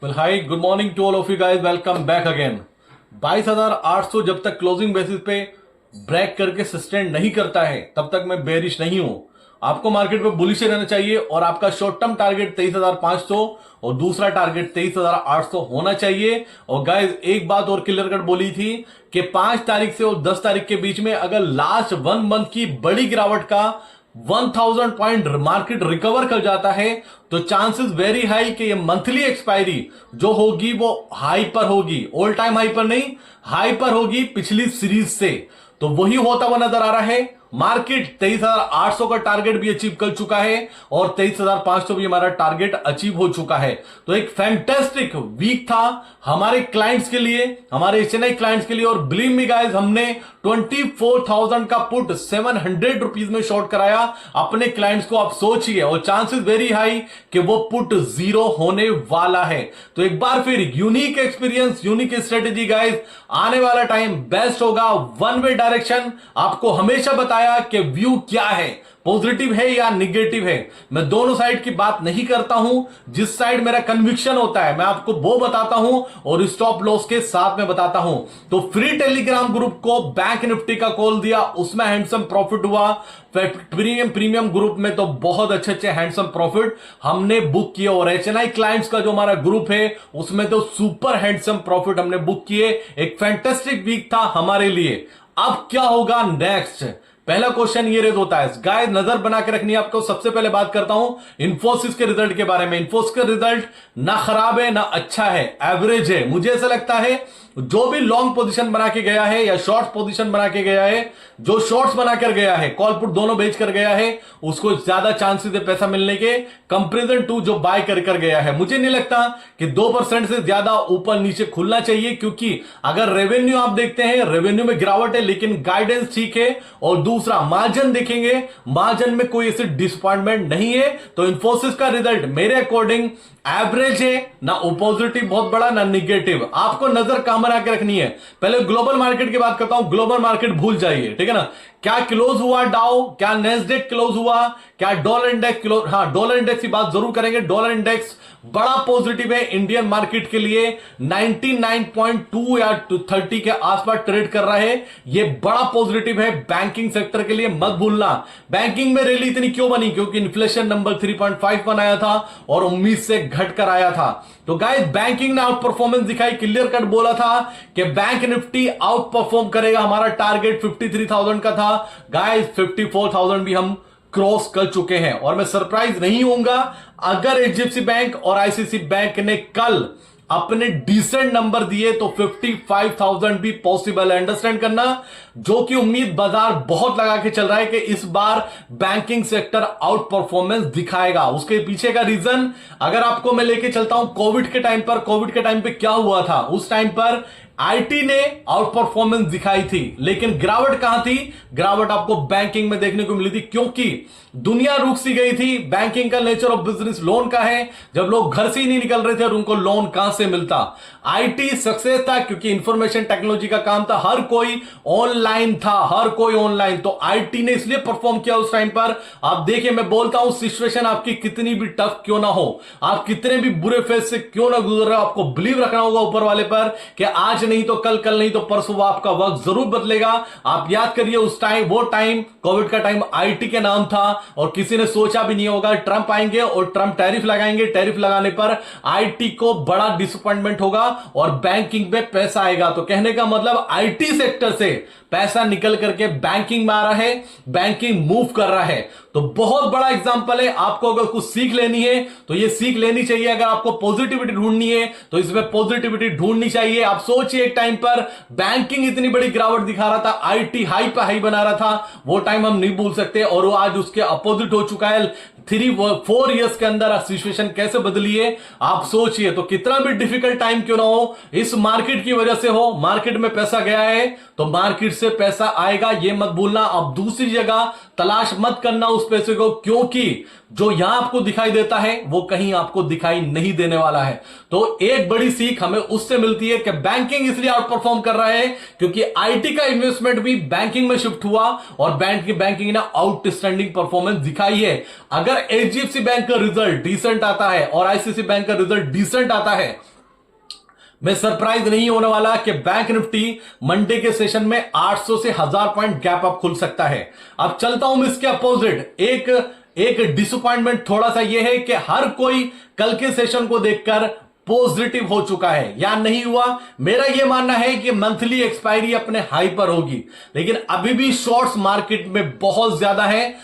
Well, hi, good morning to all of you guys. Welcome back again. 22,800 जब तक closing basis पे break करके sustain नहीं करता है तब तक मैं बेरिश नहीं हूं। आपको मार्केट पे बुलिश रहना चाहिए और आपका शॉर्ट टर्म टारगेट 23,500 और दूसरा टारगेट 23,800 होना चाहिए। और गाइस एक बात और क्लियर कट बोली थी कि 5 तारीख से और 10 तारीख के बीच में अगर लास्ट 1 मंथ की बड़ी गिरावट का 1000 पॉइंट मार्केट रिकवर कर जाता है तो चांसेस वेरी हाई कि ये मंथली एक्सपायरी जो होगी वो हाई पर होगी, ऑल टाइम हाई पर नहीं, हाई पर होगी पिछली सीरीज से। तो वही होता हुआ नजर आ रहा है। मार्केट 23,800 का टारगेट भी अचीव कर चुका है और 23,500 भी हमारा टारगेट अचीव हो चुका है। तो एक फैंटास्टिक वीक था हमारे क्लाइंट्स के लिए, हमारे एचएनआई क्लाइंट्स के लिए। और बिलीव मी गाइस, हमने 24,000 का पुट 700 रुपीज में शॉर्ट कराया अपने क्लाइंट्स को। आप सोचिए, और चांसेस वेरी हाई कि वो पुट जीरो होने वाला है। तो एक बार फिर unique experience, unique strategy guys, आने वाला टाइम बेस्ट होगा। वन वे डायरेक्शन आपको हमेशा बताया कि व्यू क्या है, पॉजिटिव है या निगेटिव है। मैं दोनों साइड की बात नहीं करता हूं, जिस साइड मेरा कन्विक्शन होता है मैं आपको वो बताता हूं और स्टॉप लॉस के साथ में बताता हूं। तो फ्री टेलीग्राम ग्रुप को बैंक निफ्टी का कॉल दिया, उसमें हैंडसम प्रॉफिट हुआ। प्रीमियम ग्रुप में तो बहुत अच्छे अच्छे हैंडसम प्रॉफिट हमने बुक किए। और एचएनआई क्लाइंट्स का जो हमारा ग्रुप है उसमें तो सुपर हैंडसम प्रॉफिट हमने बुक किए। एक फैंटास्टिक वीक था हमारे लिए। अब क्या होगा नेक्स्ट, पहला क्वेश्चन ये रेज होता है गाइस, नजर बना के रखनी है आपको। सबसे पहले बात करता हूं इन्फोसिस के रिजल्ट के बारे में। इन्फोसिस का रिजल्ट ना खराब है ना अच्छा है, एवरेज है। मुझे ऐसा लगता है जो भी लॉन्ग पोजीशन बना के गया है या शॉर्ट पोजीशन बना के गया है, जो शॉर्ट्स बनाकर गया है, कॉल पुट दोनों बेच कर गया है, उसको ज्यादा चांसेस है पैसा मिलने के कंपेरिजन टू जो बाय कर गया है। मुझे नहीं लगता कि 2% से ज्यादा ऊपर नीचे खुलना चाहिए, क्योंकि अगर रेवेन्यू आप देखते हैं, रेवेन्यू में गिरावट है लेकिन गाइडेंस ठीक है। और दूसरा मार्जिन देखेंगे, मार्जिन में कोई ऐसी डिसअपॉइंटमेंट नहीं है। तो इन्फोसिस का रिजल्ट मेरे अकॉर्डिंग एवरेज है, ना पॉजिटिव बहुत बड़ा ना निगेटिव। आपको नजर कहां बना के रखनी है, पहले ग्लोबल मार्केट की बात करता हूं। ग्लोबल मार्केट भूल जाइए, ठीक है ना। क्या क्लोज हुआ डाउ, क्या नेस्डेक क्लोज हुआ, क्या डॉलर इंडेक्स क्लोज, हाँ डॉलर इंडेक्स की बात जरूर करेंगे। डॉलर इंडेक्स बड़ा पॉजिटिव है इंडियन मार्केट के लिए, 99.2 या 30 के आसपास ट्रेड कर रहा है। ये बड़ा पॉजिटिव है बैंकिंग सेक्टर के लिए, मत भूलना। बैंकिंग में रैली इतनी क्यों बनी, क्योंकि इन्फ्लेशन नंबर 3.5 बनाया था और उम्मीद से घट कर आया था। तो गाइस बैंकिंग ने आउट परफॉर्मेंस दिखाई, क्लियर कट बोला था कि बैंक निफ्टी आउट परफॉर्म करेगा। हमारा टारगेट 53,000 का था गाइस, 54,000 भी हम क्रॉस कर चुके हैं। और मैं सरप्राइज नहीं होऊंगा अगर एचडीएफसी बैंक और आईसीआईसी बैंक ने कल अपने डिसेंट नंबर दिए तो 55,000 भी पॉसिबल है। अंडरस्टैंड करना, जो कि उम्मीद बाजार बहुत लगा के चल रहा है कि इस बार बैंकिंग सेक्टर आउट परफॉर्मेंस दिखाएगा। उसके पीछे का रीजन अगर आपको मैं लेके चलता हूं कोविड के टाइम पर। कोविड के टाइम पे क्या हुआ था, उस टाइम पर आईटी ने आउट परफॉर्मेंस दिखाई थी, लेकिन गिरावट कहां थी, गिरावट आपको बैंकिंग में देखने को मिली थी, क्योंकि दुनिया रुक सी गई थी। बैंकिंग का नेचर ऑफ बिजनेस लोन का है, जब लोग घर से ही नहीं निकल रहे थे और उनको लोन कहां से मिलता। आईटी सक्सेस था क्योंकि इंफॉर्मेशन टेक्नोलॉजी का काम था, हर कोई ऑनलाइन था, हर कोई ऑनलाइन। तो आईटी ने इसलिए परफॉर्म किया उस टाइम पर। आप देखिए, मैं बोलता हूं सिचुएशन आपकी कितनी भी टफ क्यों ना हो, आप कितने भी बुरे फेज से क्यों ना गुजर रहे हो, आपको बिलीव रखना होगा ऊपर वाले पर कि आज नहीं तो कल, कल नहीं तो परसों वो आपका वक्त जरूर बदलेगा। आप याद करिए उस टाइम, वो टाइम कोविड का टाइम आईटी के नाम था और किसी ने सोचा भी नहीं होगा ट्रंप आएंगे और ट्रंप टैरिफ लगाएंगे, टैरिफ लगाने पर आईटी को बड़ा डिसअपॉइंटमेंट होगा और बैंकिंग में पैसा आएगा। तो कहने का मतलब आईटी सेक्टर से पैसा निकल करके बैंकिंग में आ रहा है, बैंकिंग मूव कर रहा है। तो बहुत बड़ा एग्जांपल है। आपको अगर कुछ सीख लेनी है तो ये सीख लेनी चाहिए। अगर आपको पॉजिटिविटी ढूंढनी है तो इसमें पॉजिटिविटी ढूंढनी चाहिए। आप सोचिए एक टाइम पर बैंकिंग इतनी बड़ी गिरावट दिखा रहा था, आईटी हाई पे हाई बना रहा था, वो टाइम हम नहीं भूल सकते। और वो आज उसके अपोजिट हो चुका है। 3-4 इयर्स के अंदर सिचुएशन कैसे बदली है आप सोचिए। तो कितना भी डिफिकल्ट टाइम क्यों ना हो, इस मार्केट की वजह से हो, मार्केट में पैसा गया है तो मार्केट से पैसा आएगा, ये मत भूलना। अब दूसरी जगह तलाश मत करना उस पैसे को, क्योंकि जो यहां आपको दिखाई देता है वो कहीं आपको दिखाई नहीं देने वाला है। तो एक बड़ी सीख हमें उससे मिलती है कि बैंकिंग इसलिए आउट परफॉर्म कर रहा है क्योंकि आईटी का इन्वेस्टमेंट भी बैंकिंग में शिफ्ट हुआ और बैंकिंग ने आउटस्टैंडिंग परफॉर्मेंस दिखाई है। अगर अगर एचडीएफसी बैंक का रिजल्ट डिसेंट आता है और आईसीआईसी बैंक का रिजल्ट डिसेंट आता है, मैं सरप्राइज नहीं होने वाला कि बैंक निफ्टी मंडे के सेशन में 800 से 1000 पॉइंट गैप अप खुल सकता है। अब चलता हूं मैं इसके अपोजिट। एक डिसअपॉइंटमेंट थोड़ा सा यह है कि हर कोई कल के सेशन को देखकर पॉजिटिव हो चुका है या नहीं हुआ। मेरा यह मानना है कि मंथली एक्सपायरी अपने हाई पर होगी, लेकिन अभी भी शॉर्ट्स मार्केट में बहुत ज्यादा है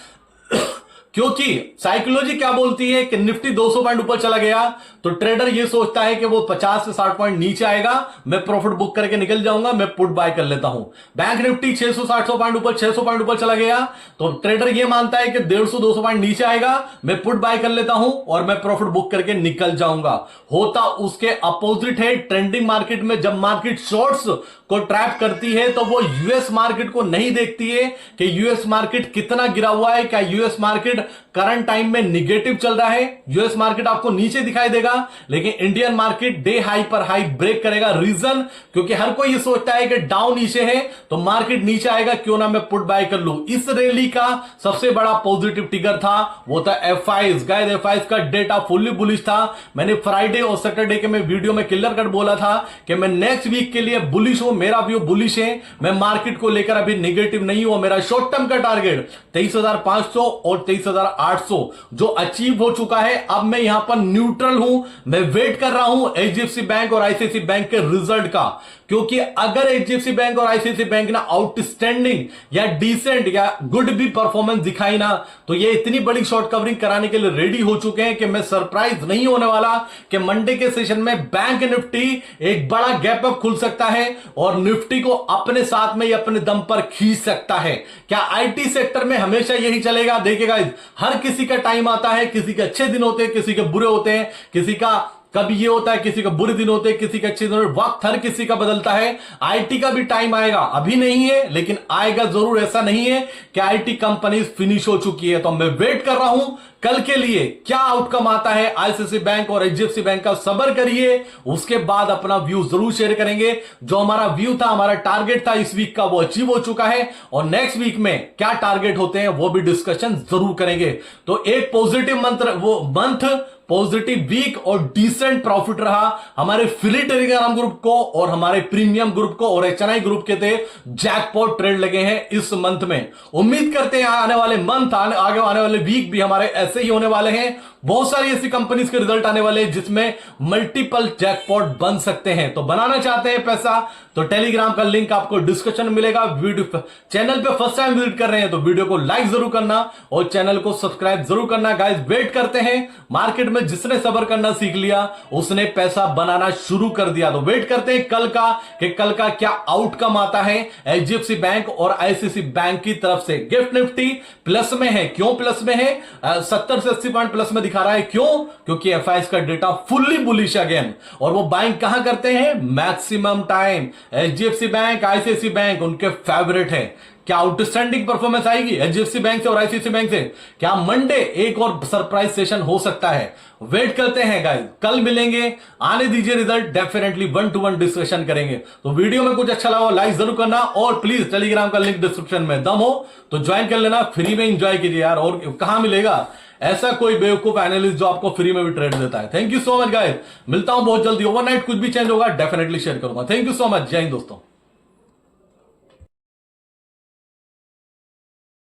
क्योंकि साइकोलॉजी क्या बोलती है कि निफ्टी 200 पॉइंट ऊपर चला गया तो ट्रेडर ये सोचता है कि वो 50 से 60 पॉइंट नीचे आएगा, मैं प्रॉफिट बुक करके निकल जाऊंगा, मैं पुट बाय कर लेता हूं। बैंक निफ्टी 600-700 पॉइंट ऊपर 600 पॉइंट ऊपर चला गया तो ट्रेडर ये मानता है कि 150-200 पॉइंट नीचे आएगा, मैं पुट बाय कर लेता हूं और मैं प्रॉफिट बुक करके निकल जाऊंगा। होता उसके अपोजिट है। ट्रेंडिंग मार्केट में जब मार्केट शॉर्ट्स को ट्रैप करती है तो वो यूएस मार्केट को नहीं देखती है कि यूएस मार्केट कितना गिरा हुआ है, क्या यूएस मार्केट करंट टाइम में निगेटिव चल रहा है। यूएस मार्केट आपको नीचे दिखाई देगा, लेकिन इंडियन मार्केट डे हाई पर हाई ब्रेक करेगा। रीजन क्योंकि हर कोई ये सोचता है कि डाउन नीचे है तो मार्केट नीचे आएगा, क्यों ना मैं पुट बाय कर लूं। इस रैली का सबसे बड़ा पॉजिटिव ट्रिगर था वो था एफआईज। गाइस एफआईज का डेटा फुल्ली बुलिश था। मैंने फ्राइडे और सैटरडे के मैं वीडियो में क्लियर कट बोला था कि मैं नेक्स्ट वीक के लिए बुलिश हूं, मेरा व्यू बुलिश है, मैं मार्केट को लेकर अभी नेगेटिव नहीं हूं। मेरा शॉर्ट टर्म का टारगेट 23,500 और 23,800 जो अचीव हो चुका है। अब मैं यहां पर न्यूट्रल हूं, मैं वेट कर रहा हूं एचडीएफसी बैंक और आईसीआईसी बैंक के रिजल्ट का, क्योंकि अगर एचडीएफसी बैंक और आईसीआईसी बैंक ना आउटस्टैंडिंग या डिसेंट या गुड भी परफॉर्मेंस दिखाई ना तो ये इतनी बड़ी शॉर्ट कवरिंग कराने के लिए रेडी हो चुके हैं कि मैं सरप्राइज नहीं होने वाला कि मंडे के सेशन में बैंक निफ्टी एक बड़ा गैप अप खुल सकता है और निफ्टी को अपने साथ में ही अपने दम पर खींच सकता है। क्या आईटी सेक्टर में हमेशा यही चलेगा? देखिएगा, हर किसी का टाइम आता है, किसी के अच्छे दिन होते हैं, किसी के बुरे होते हैं, किसी का कभी ये होता है, किसी का बुरे दिन होते हैं, किसी के अच्छे दिन होते हैं। वक्त हर किसी का बदलता है। आईटी का भी टाइम आएगा, अभी नहीं है लेकिन आएगा जरूर। ऐसा नहीं है कि आईटी कंपनी फिनिश हो चुकी है। तो मैं वेट कर रहा हूं कल के लिए क्या आउटकम आता है आईसीआईसी बैंक और एचडीएफसी बैंक का। सब्र करिए, उसके बाद अपना व्यू जरूर शेयर करेंगे। जो हमारा व्यू था, हमारा टारगेट था इस वीक का, वो अचीव हो चुका है और नेक्स्ट वीक में क्या टारगेट होते हैं वो भी डिस्कशन जरूर करेंगे। तो एक पॉजिटिव मंथ पॉजिटिव वीक और डिसेंट प्रॉफिट रहा हमारे फ्री टेलीग्राम ग्रुप को और हमारे प्रीमियम ग्रुप को और एचएनआई ग्रुप के थे जैकपॉट ट्रेड लगे हैं इस मंथ में। उम्मीद करते हैं आने वाले मंथ आगे आने वाले वीक भी हमारे ऐसे ही होने वाले हैं। बहुत सारी ऐसी कंपनीज के रिजल्ट आने वाले हैं जिसमें मल्टीपल जैकपॉट बन सकते हैं। तो बनाना चाहते हैं पैसा तो टेलीग्राम का लिंक आपको डिस्क्रिप्शन में मिलेगा। वीडियो चैनल पे फर्स्ट टाइम विजिट कर रहे हैं तो वीडियो को लाइक जरूर करना और चैनल को सब्सक्राइब जरूर करना। गाइस वेट करते हैं, मार्केट में जिसने सब्र करना सीख लिया उसने पैसा बनाना शुरू कर दिया। तो वेट करते हैं कल का क्या आउटकम आता है एचडीएफसी बैंक और आईसीआईसी बैंक की तरफ से। गिफ्ट निफ्टी प्लस में है। क्यों प्लस में है? 70 से 80 पॉइंट प्लस में दिखा रहा है। क्यों? क्योंकि एफआईएस का डेटा फुल्ली बुलिश अगेन और वो बाइंग कहां करते हैं? Maximum time HDFC bank ICICI bank उनके फेवरेट है। क्या आउटस्टैंडिंग परफॉर्मेंस आएगी एचडीएफसी बैंक से और आईसीआईसी बैंक से? क्या मंडे एक और सरप्राइज सेशन हो सकता है? वेट करते हैं गाइस, कल मिलेंगे, आने दीजिए रिजल्ट, डेफिनेटली 1-to-1 डिस्कशन करेंगे। तो वीडियो में कुछ अच्छा लगा लाइक जरूर करना और प्लीज टेलीग्राम का लिंक डिस्क्रिप्शन में, दम हो तो ज्वाइन कर लेना, फ्री में एंजॉय कीजिए यार। और कहां मिलेगा ऐसा कोई बेवकूफ एनालिस्ट जो आपको फ्री में भी ट्रेड देता है। Thank you so much guys, मिलता हूं बहुत जल्दी। ओवरनाइट कुछ भी चेंज होगा डेफिनेटली शेयर करूंगा। थैंक यू सो मच, जय हिंद दोस्तों।